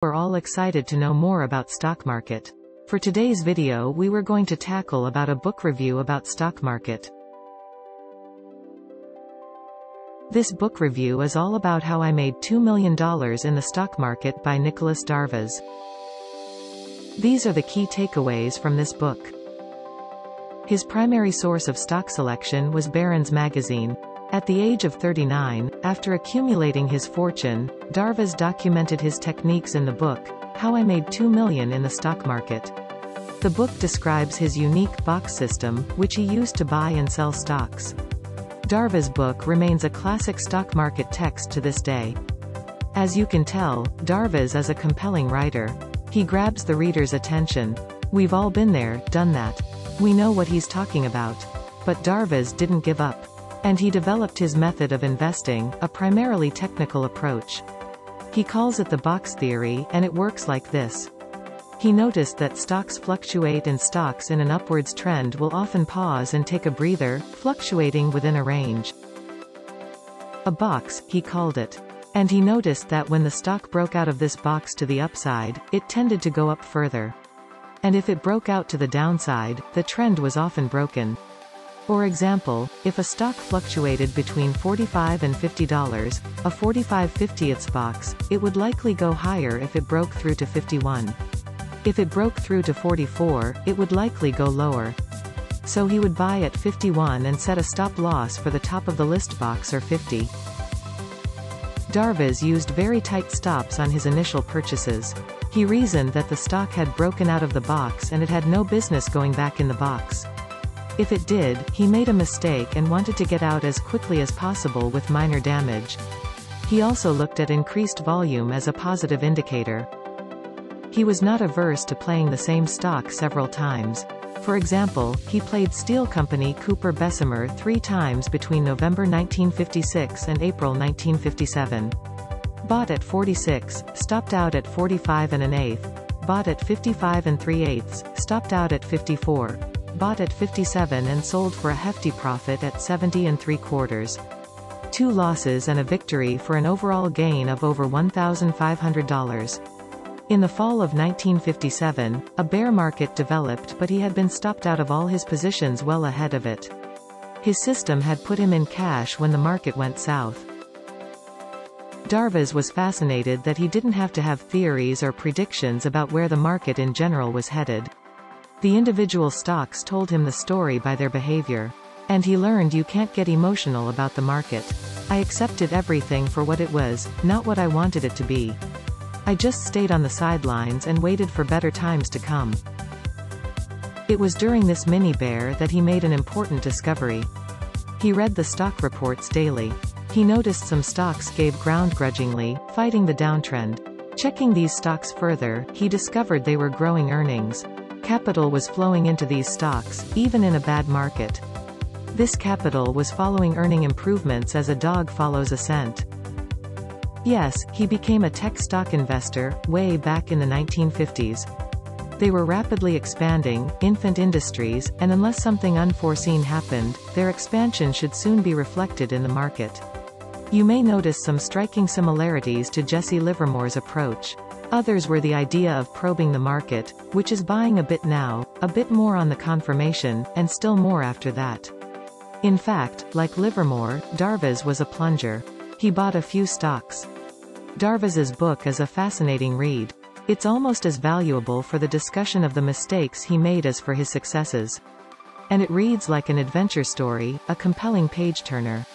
We're all excited to know more about stock market. For today's video we were going to tackle about a book review about stock market. This book review is all about how I made $2 million in the stock market by Nicolas Darvas. These are the key takeaways from this book. His primary source of stock selection was Barron's magazine. At the age of 39, after accumulating his fortune, Darvas documented his techniques in the book, How I Made $2 Million in the Stock Market. The book describes his unique box system, which he used to buy and sell stocks. Darvas' book remains a classic stock market text to this day. As you can tell, Darvas is a compelling writer. He grabs the reader's attention. We've all been there, done that. We know what he's talking about. But Darvas didn't give up. And he developed his method of investing, a primarily technical approach. He calls it the box theory, and it works like this. He noticed that stocks fluctuate and stocks in an upwards trend will often pause and take a breather, fluctuating within a range. A box, he called it. And he noticed that when the stock broke out of this box to the upside, it tended to go up further. And if it broke out to the downside, the trend was often broken. For example, if a stock fluctuated between $45 and $50, a 45/50ths box, it would likely go higher if it broke through to 51. If it broke through to 44, it would likely go lower. So he would buy at 51 and set a stop loss for the top of the list box or 50. Darvas used very tight stops on his initial purchases. He reasoned that the stock had broken out of the box and it had no business going back in the box. If it did, he made a mistake and wanted to get out as quickly as possible with minor damage. He also looked at increased volume as a positive indicator. He was not averse to playing the same stock several times. For example, he played steel company Cooper Bessemer 3 times between November 1956 and April 1957. Bought at 46, stopped out at 45 1/8, bought at 55 3/8, stopped out at 54. Bought at 57 and sold for a hefty profit at 70 3/4. 2 losses and a victory for an overall gain of over $1,500. In the fall of 1957, a bear market developed, but he had been stopped out of all his positions well ahead of it. His system had put him in cash when the market went south. Darvas was fascinated that he didn't have to have theories or predictions about where the market in general was headed. The individual stocks told him the story by their behavior. And he learned you can't get emotional about the market. I accepted everything for what it was, not what I wanted it to be. I just stayed on the sidelines and waited for better times to come. It was during this mini-bear that he made an important discovery. He read the stock reports daily. He noticed some stocks gave ground grudgingly, fighting the downtrend. Checking these stocks further, he discovered they were growing earnings. Capital was flowing into these stocks, even in a bad market. This capital was following earning improvements as a dog follows a scent. Yes, he became a tech stock investor, way back in the 1950s. They were rapidly expanding, infant industries, and unless something unforeseen happened, their expansion should soon be reflected in the market. You may notice some striking similarities to Jesse Livermore's approach. Others were the idea of probing the market, which is buying a bit now, a bit more on the confirmation, and still more after that. In fact, like Livermore, Darvas was a plunger. He bought a few stocks. Darvas's book is a fascinating read. It's almost as valuable for the discussion of the mistakes he made as for his successes. And it reads like an adventure story, a compelling page-turner.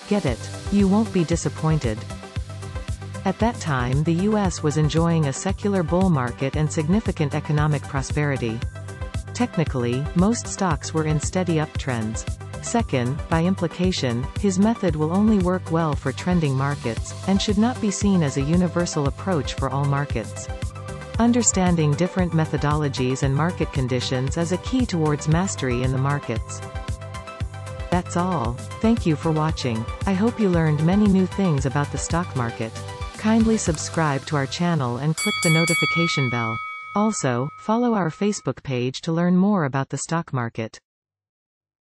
Get it? You won't be disappointed. At that time the U.S. was enjoying a secular bull market and significant economic prosperity. Technically, most stocks were in steady uptrends. Second, by implication, his method will only work well for trending markets, and should not be seen as a universal approach for all markets. Understanding different methodologies and market conditions is a key towards mastery in the markets. That's all. Thank you for watching. I hope you learned many new things about the stock market. Kindly subscribe to our channel and click the notification bell. Also, follow our Facebook page to learn more about the stock market.